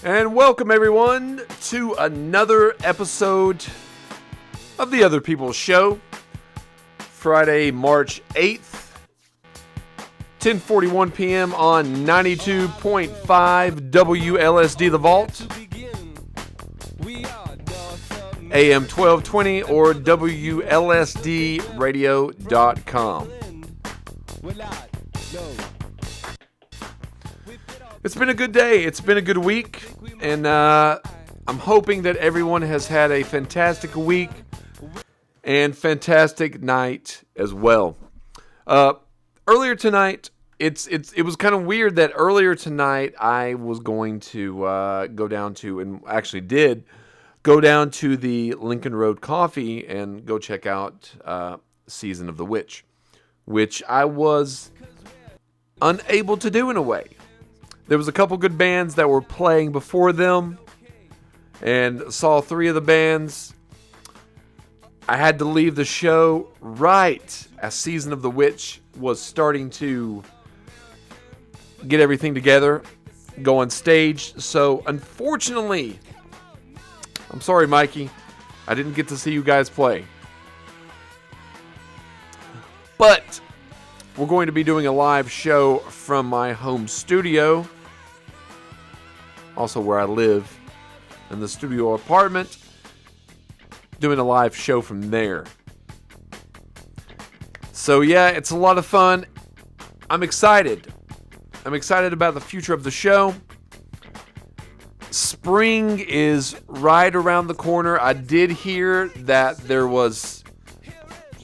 And welcome everyone to another episode of the Other People's Show. Friday, March 8th, 10:41 p.m. on 92.5 WLSD The Vault, AM 1220 or WLSDradio.com. It's been a good day. It's been a good week. And I'm hoping that everyone has had a fantastic week and fantastic night as well. Earlier tonight, it was kind of weird that earlier tonight I was going to go down to, and actually did, go down to the Lincoln Road Coffee and go check out Season of the Witch, which I was unable to do in a way. There was a couple good bands that were playing before them, and saw three of the bands. I had to leave the show right as Season of the Witch was starting to get everything together, go on stage. So, unfortunately, I'm sorry, Mikey, I didn't get to see you guys play. But we're going to be doing a live show from my home studio, also where I live, in the studio apartment, doing a live show from there. So yeah, it's a lot of fun. I'm excited. I'm excited about the future of the show. Spring is right around the corner. I did hear that there was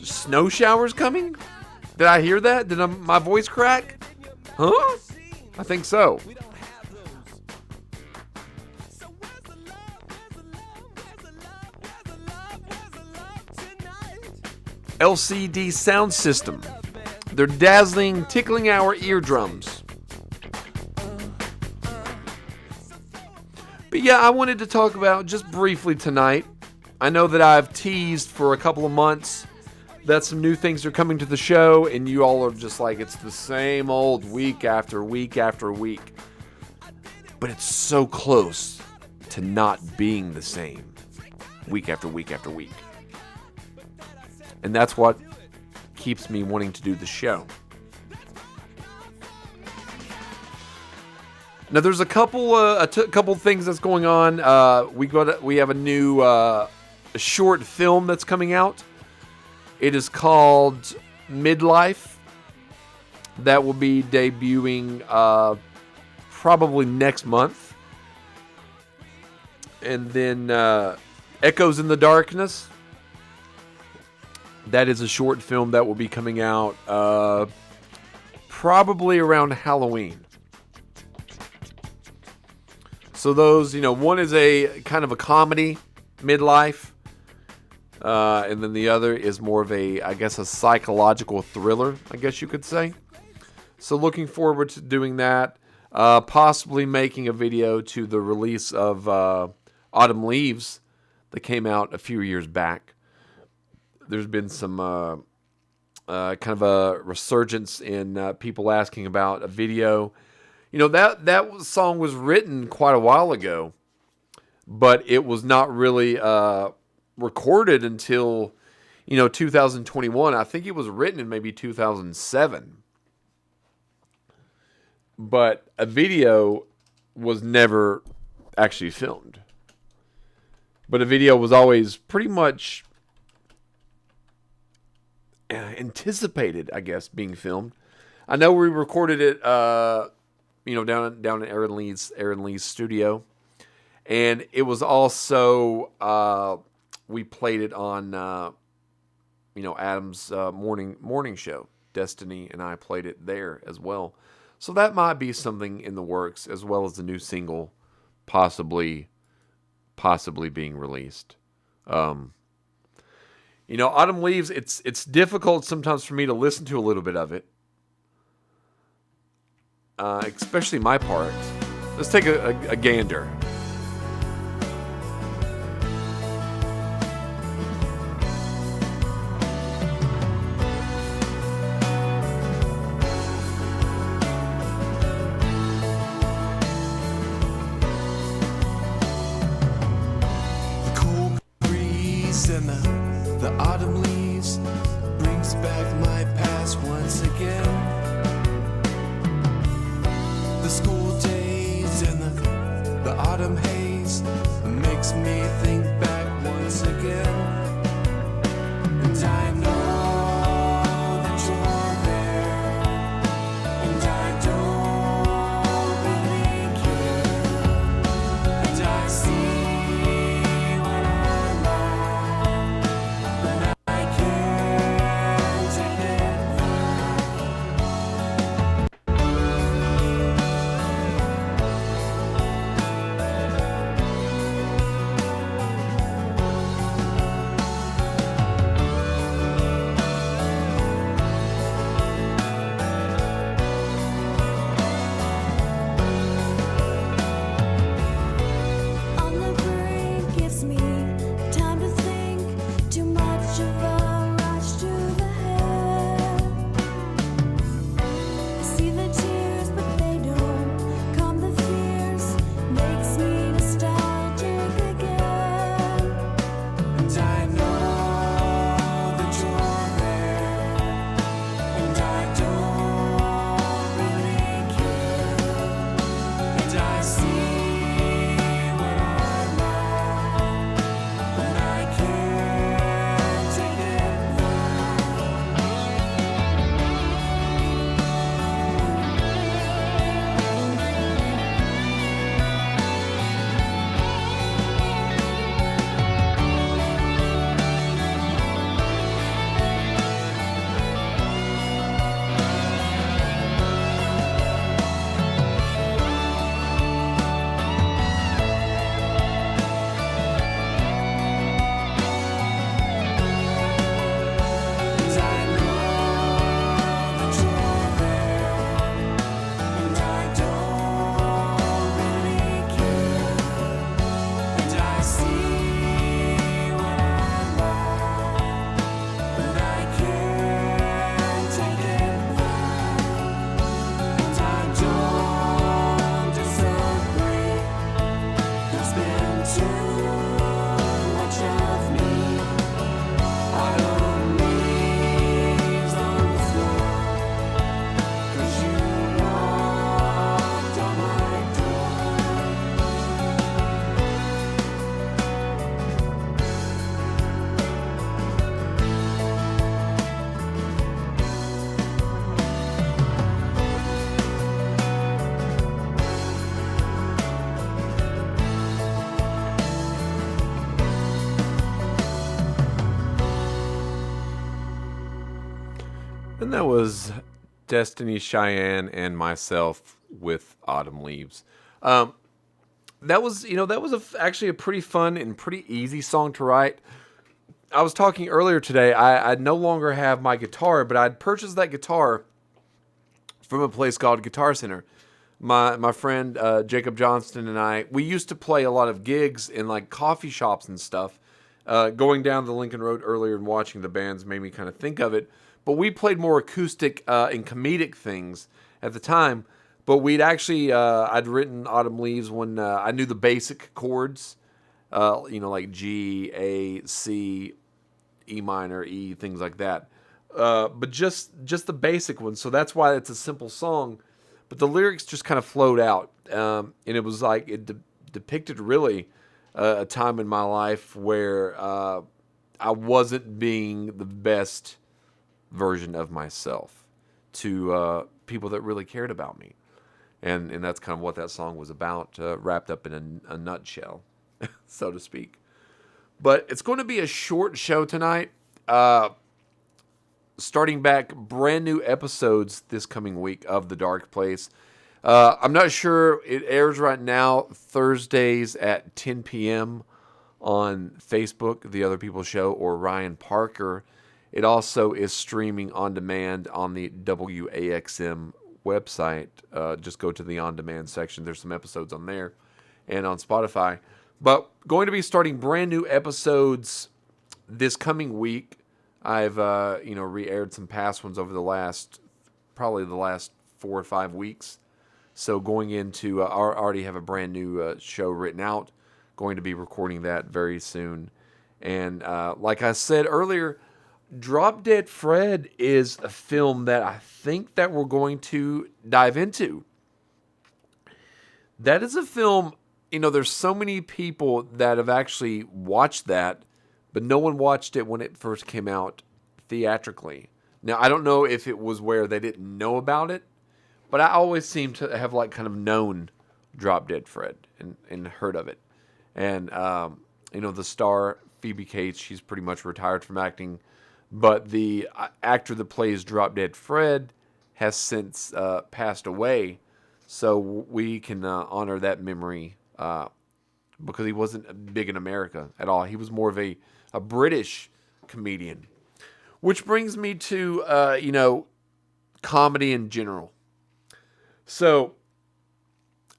snow showers coming. Did I hear that? Did my voice crack? Huh? I think so. LCD sound system. They're dazzling, tickling our eardrums. But yeah, I wanted to talk about just briefly tonight. I know that I've teased for a couple of months that some new things are coming to the show, and you all are just like, it's the same old week after week after week. But it's so close to not being the same week after week after week. And that's what keeps me wanting to do the show. Now, there's a couple things that's going on. We have a new short film that's coming out. It is called Midlife. That will be debuting probably next month. And then Echoes in the Darkness. That is a short film that will be coming out probably around Halloween. So those, one is a kind of a comedy, Midlife. And then the other is more of a psychological thriller, I guess you could say. So looking forward to doing that. Possibly making a video to the release of Autumn Leaves that came out a few years back. There's been some kind of a resurgence in people asking about a video. That song was written quite a while ago, but it was not really recorded until 2021. I think it was written in maybe 2007, but a video was never actually filmed. But a video was always pretty much anticipated, I guess, being filmed. I know we recorded it, down in Aaron Lee's studio, and it was also we played it on Adam's morning show. Destiny and I played it there as well. So that might be something in the works, as well as the new single, possibly being released. Autumn Leaves, it's difficult sometimes for me to listen to a little bit of it. Especially my part. Let's take a gander. autumn haze makes me think back once again. And I know that you're there, and I don't really care. And I see what I like, but I can't take it on the brink. Gives me time to think. Too much of a rush to the head. I see the tears, but they don't calm the fears. Makes me nostalgic again. And I know that you're there, and I don't really care. And I see what I like, but I can't take it back. And I know that you're there, and I don't really care. And I see what I like, but I can't take it back. And I don't disagree. There's been too much of me. Autumn leaves on the floor, 'cause you knocked on my door. And that was Destiny, Cheyenne, and myself with Autumn Leaves. That was, actually a pretty fun and pretty easy song to write. I was talking earlier today. I no longer have my guitar, but I'd purchased that guitar from a place called Guitar Center. My friend Jacob Johnston and I, we used to play a lot of gigs in like coffee shops and stuff. Going down the Lincoln Road earlier and watching the bands made me kind of think of it. But we played more acoustic and comedic things at the time. But we'd actually, I'd written Autumn Leaves when I knew the basic chords, like G, A, C, E minor, E, things like that. But just the basic ones. So that's why it's a simple song. But the lyrics just kind of flowed out. And it was like, it depicted really a time in my life where I wasn't being the best version of myself to people that really cared about me. And that's kind of what that song was about, wrapped up in a nutshell, so to speak. But it's going to be a short show tonight. Starting back brand new episodes this coming week of The Dark Place. I'm not sure. It airs right now Thursdays at 10 p.m. on Facebook, The Other People Show, or Ryan Parker. It also is streaming on demand on the WAXM website. Just go to the on demand section. There's some episodes on there and on Spotify. But going to be starting brand new episodes this coming week. I've re-aired some past ones over probably the last 4 or 5 weeks. So going into, I already have a brand new show written out. Going to be recording that very soon. And like I said earlier, Drop Dead Fred is a film that I think that we're going to dive into. That is a film, there's so many people that have actually watched that, but no one watched it when it first came out theatrically. Now, I don't know if it was where they didn't know about it, but I always seem to have like kind of known Drop Dead Fred and heard of it. And, the star, Phoebe Cates, she's pretty much retired from acting. But the actor that plays Drop Dead Fred has since passed away. So we can honor that memory because he wasn't big in America at all. He was more of a British comedian. Which brings me to, comedy in general. So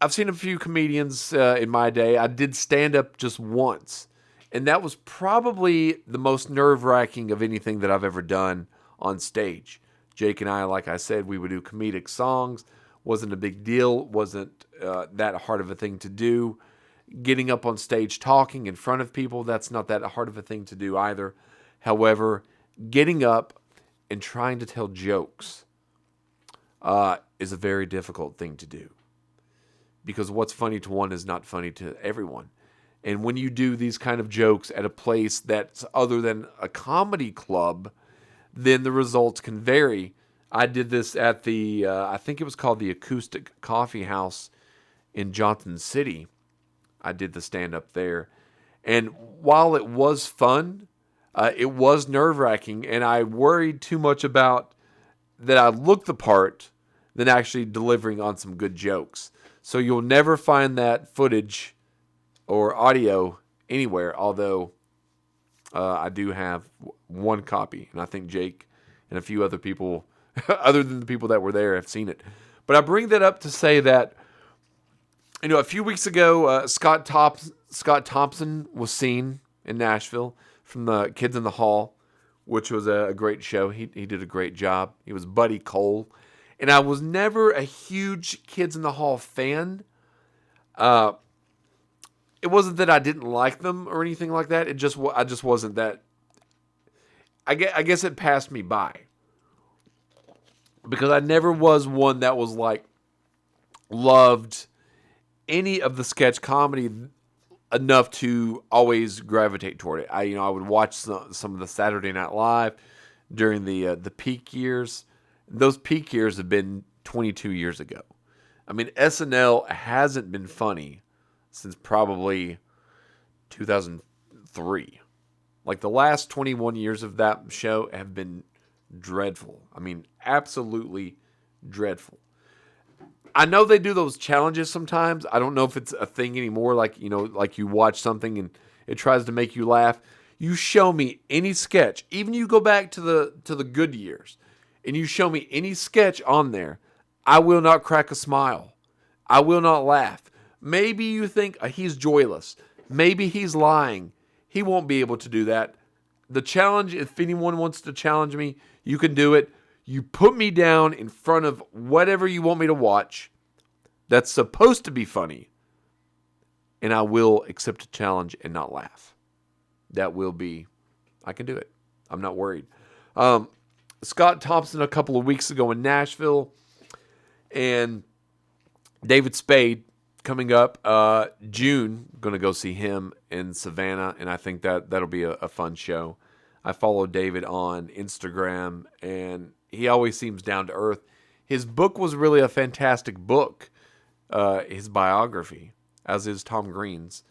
I've seen a few comedians in my day. I did stand up just once. And that was probably the most nerve-wracking of anything that I've ever done on stage. Jake and I, like I said, we would do comedic songs. Wasn't a big deal. Wasn't that hard of a thing to do. Getting up on stage talking in front of people, that's not that hard of a thing to do either. However, getting up and trying to tell jokes is a very difficult thing to do. Because what's funny to one is not funny to everyone. And when you do these kind of jokes at a place that's other than a comedy club, then the results can vary. I did this at the, I think it was called the Acoustic Coffee House in Johnson City. I did the stand-up there. And while it was fun, it was nerve-wracking, and I worried too much about that I looked the part than actually delivering on some good jokes. So you'll never find that footage or audio anywhere, although I do have one copy, and I think Jake and a few other people, other than the people that were there, have seen it. But I bring that up to say that, a few weeks ago, Scott Thompson was seen in Nashville from the Kids in the Hall, which was a great show. He did a great job. He was Buddy Cole. And I was never a huge Kids in the Hall fan. It wasn't that I didn't like them or anything like that. I just wasn't that. I guess it passed me by. Because I never was one that was like, loved any of the sketch comedy enough to always gravitate toward it. I would watch some of the Saturday Night Live during the peak years. Those peak years have been 22 years ago. I mean, SNL hasn't been funny since probably 2003. Like the last 21 years of that show have been dreadful. I mean, absolutely dreadful. I know they do those challenges sometimes. I don't know if it's a thing anymore. Like you watch something and it tries to make you laugh. You show me any sketch, even you go back to the good years, and you show me any sketch on there, I will not crack a smile. I will not laugh. Maybe you think he's joyless. Maybe he's lying. He won't be able to do that. The challenge, if anyone wants to challenge me, you can do it. You put me down in front of whatever you want me to watch that's supposed to be funny, and I will accept a challenge and not laugh. That will be, I can do it. I'm not worried. Scott Thompson a couple of weeks ago in Nashville, and David Spade coming up June. Going to go see him in Savannah, and I think that'll be a fun show. I follow David on Instagram, and he always seems down to earth. His book was really a fantastic book, his biography, as is Tom Green's.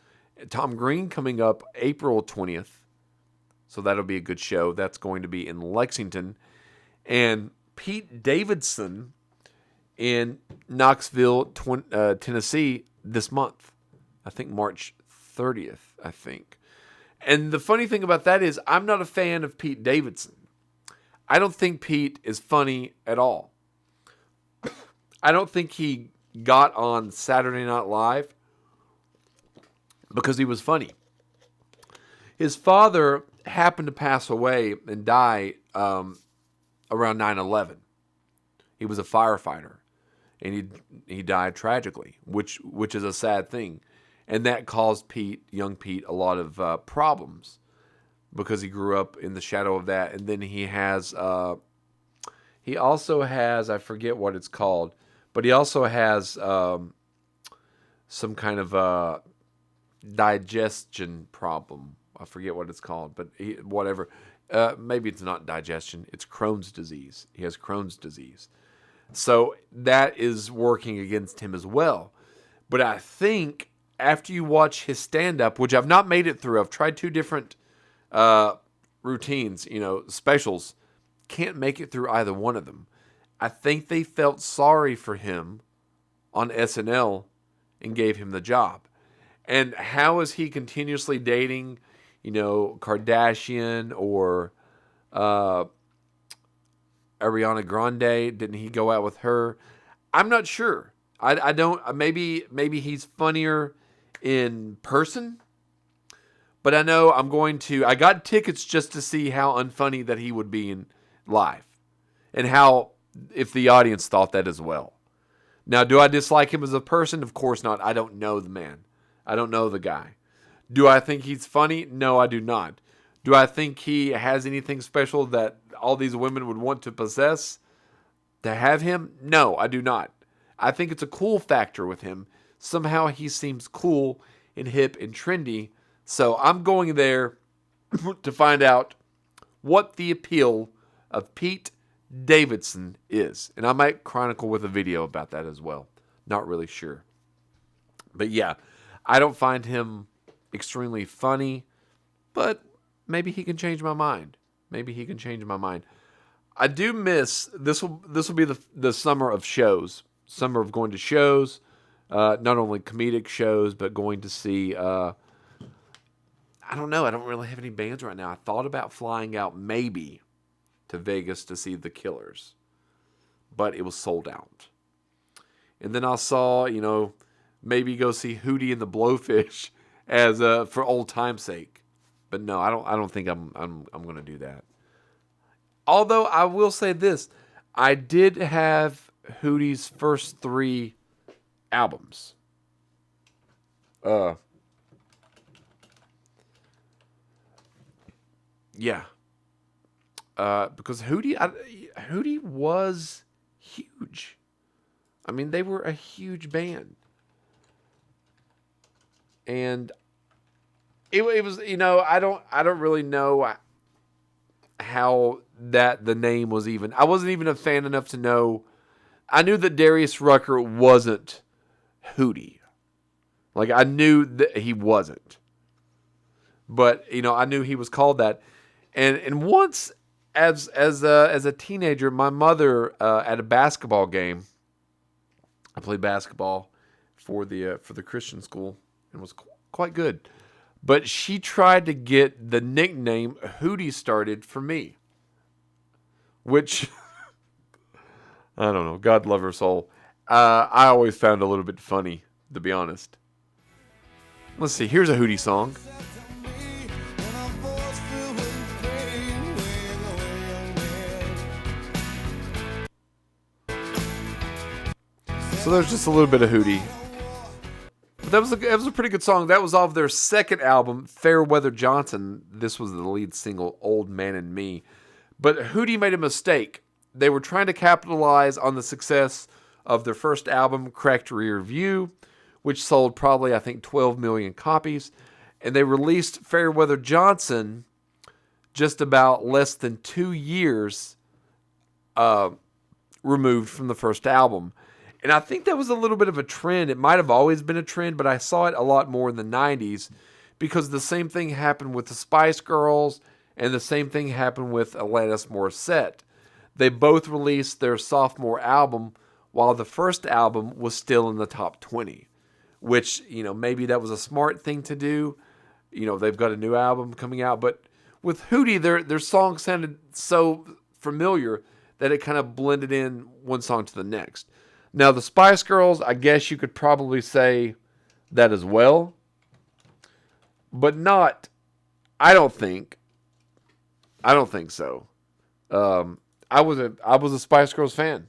Tom Green coming up April 20th, so that'll be a good show. That's going to be in Lexington. And Pete Davidson in Knoxville, Tennessee this month. I think March 30th, I think. And the funny thing about that is I'm not a fan of Pete Davidson. I don't think Pete is funny at all. I don't think he got on Saturday Night Live because he was funny. His father happened to pass away and die around 9/11. He was a firefighter, and he died tragically, which is a sad thing. And that caused young Pete, a lot of problems because he grew up in the shadow of that. And then he also has, I forget what it's called, but he also has some kind of digestion problem. I forget what it's called, but whatever. Maybe it's not digestion. It's Crohn's disease. He has Crohn's disease. So that is working against him as well. But I think after you watch his stand-up, which I've not made it through, I've tried 2 different routines, specials. Can't make it through either one of them. I think they felt sorry for him on SNL and gave him the job. And how is he continuously dating, Kardashian or Ariana Grande? Didn't he go out with her? I'm not sure. I don't. Maybe he's funnier in person. But I know I got tickets just to see how unfunny that he would be in live. And if the audience thought that as well. Now, do I dislike him as a person? Of course not. I don't know the man. I don't know the guy. Do I think he's funny? No, I do not. Do I think he has anything special that all these women would want to possess to have him? No, I do not. I think it's a cool factor with him. Somehow he seems cool and hip and trendy. So I'm going there to find out what the appeal of Pete Davidson is. And I might chronicle with a video about that as well. Not really sure. But yeah, I don't find him extremely funny, but maybe he can change my mind. I do miss, this will be the summer of shows. Summer of going to shows, not only comedic shows, but going to see, I don't know, I don't really have any bands right now. I thought about flying out maybe to Vegas to see the Killers, but it was sold out. And then I saw, maybe go see Hootie and the Blowfish as for old time's sake. But no, I don't think I'm going to do that. Although I will say this, I did have Hootie's first 3 albums. Yeah. Because Hootie was huge. I mean, they were a huge band. And it was, I don't really know how that the name was even. I wasn't even a fan enough to know. I knew that Darius Rucker wasn't Hootie. Like, I knew that he wasn't. But, I knew he was called that. And once as a teenager, my mother at a basketball game, I played basketball for the Christian school and was quite good. But she tried to get the nickname Hootie started for me, which I don't know. God love her soul. I always found a little bit funny, to be honest. Let's see. Here's a Hootie song. So there's just a little bit of Hootie. But that was a pretty good song. That was off their second album, Fairweather Johnson. This was the lead single, Old Man and Me. But Hootie made a mistake. They were trying to capitalize on the success of their first album, Cracked Rear View, which sold probably, I think, 12 million copies. And they released Fairweather Johnson just about less than 2 years removed from the first album. And I think that was a little bit of a trend. It might have always been a trend, but I saw it a lot more in the 90s because the same thing happened with the Spice Girls and the same thing happened with Alanis Morissette. They both released their sophomore album while the first album was still in the top 20, which, maybe that was a smart thing to do. They've got a new album coming out, but with Hootie, their songs sounded so familiar that it kind of blended in one song to the next. Now, the Spice Girls, I guess you could probably say that as well. But not, I don't think so. I was a Spice Girls fan.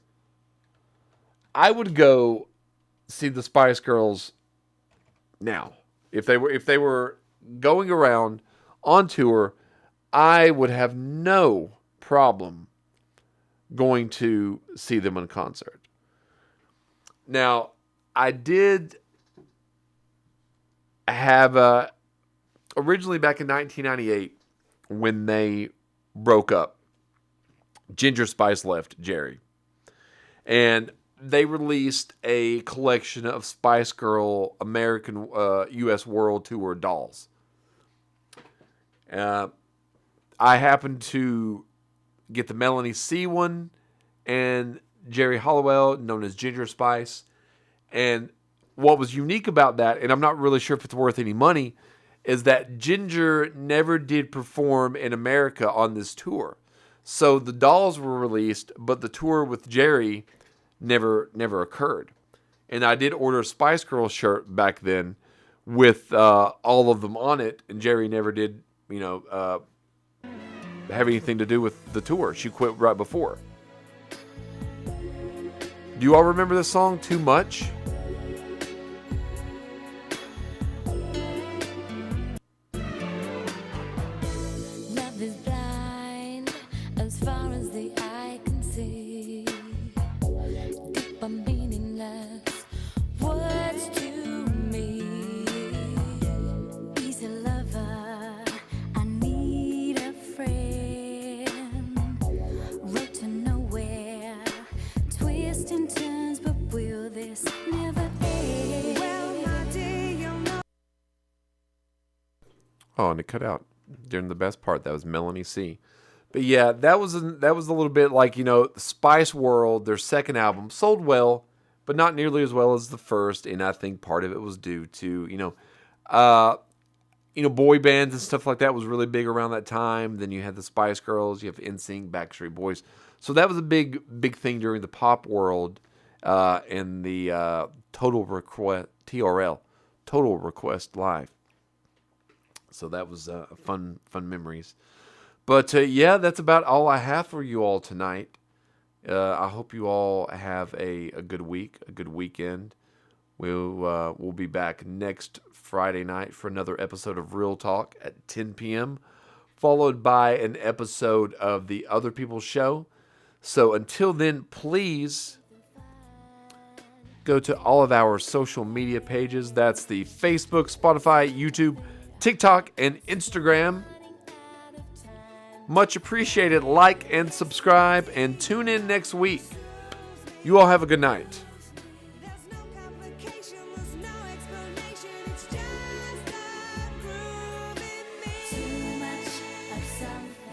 I would go see the Spice Girls now. If they were going around on tour, I would have no problem going to see them in concert. Now, I did have originally back in 1998 when they broke up, Ginger Spice left Jerry. And they released a collection of Spice Girl American U.S. World Tour dolls. I happened to get the Melanie C one and Jerry Halliwell, known as Ginger Spice. And what was unique about that, and I'm not really sure if it's worth any money, is that Ginger never did perform in America on this tour. So the dolls were released, but the tour with Jerry never occurred. And I did order a Spice Girl shirt back then with all of them on it, and Jerry never did, have anything to do with the tour. She quit right before. Do you all remember this song, Too Much? Love is blind as far as the eye can see. Deep and meaningless words to me. Easy lover, I need a friend. Road to nowhere, twists and turns, but will this never end? Well, my dear, you'll know. Oh, and it cut out during the best part. That was Melanie C. But yeah, that was a little bit like, Spice World, their second album, sold well, but not nearly as well as the first. And I think part of it was due to, boy bands and stuff like that was really big around that time. Then you had the Spice Girls, you have NSYNC, Backstreet Boys. So that was a big thing during the pop world and the Total Request, TRL, Total Request Live. So that was fun memories. But yeah, that's about all I have for you all tonight. I hope you all have a good week, a good weekend. We'll be back next Friday night for another episode of Real Talk at 10 p.m., followed by an episode of The Other People's Show. So until then, please go to all of our social media pages. That's the Facebook, Spotify, YouTube, TikTok, and Instagram. Much appreciated. Like and subscribe, and tune in next week. You all have a good night.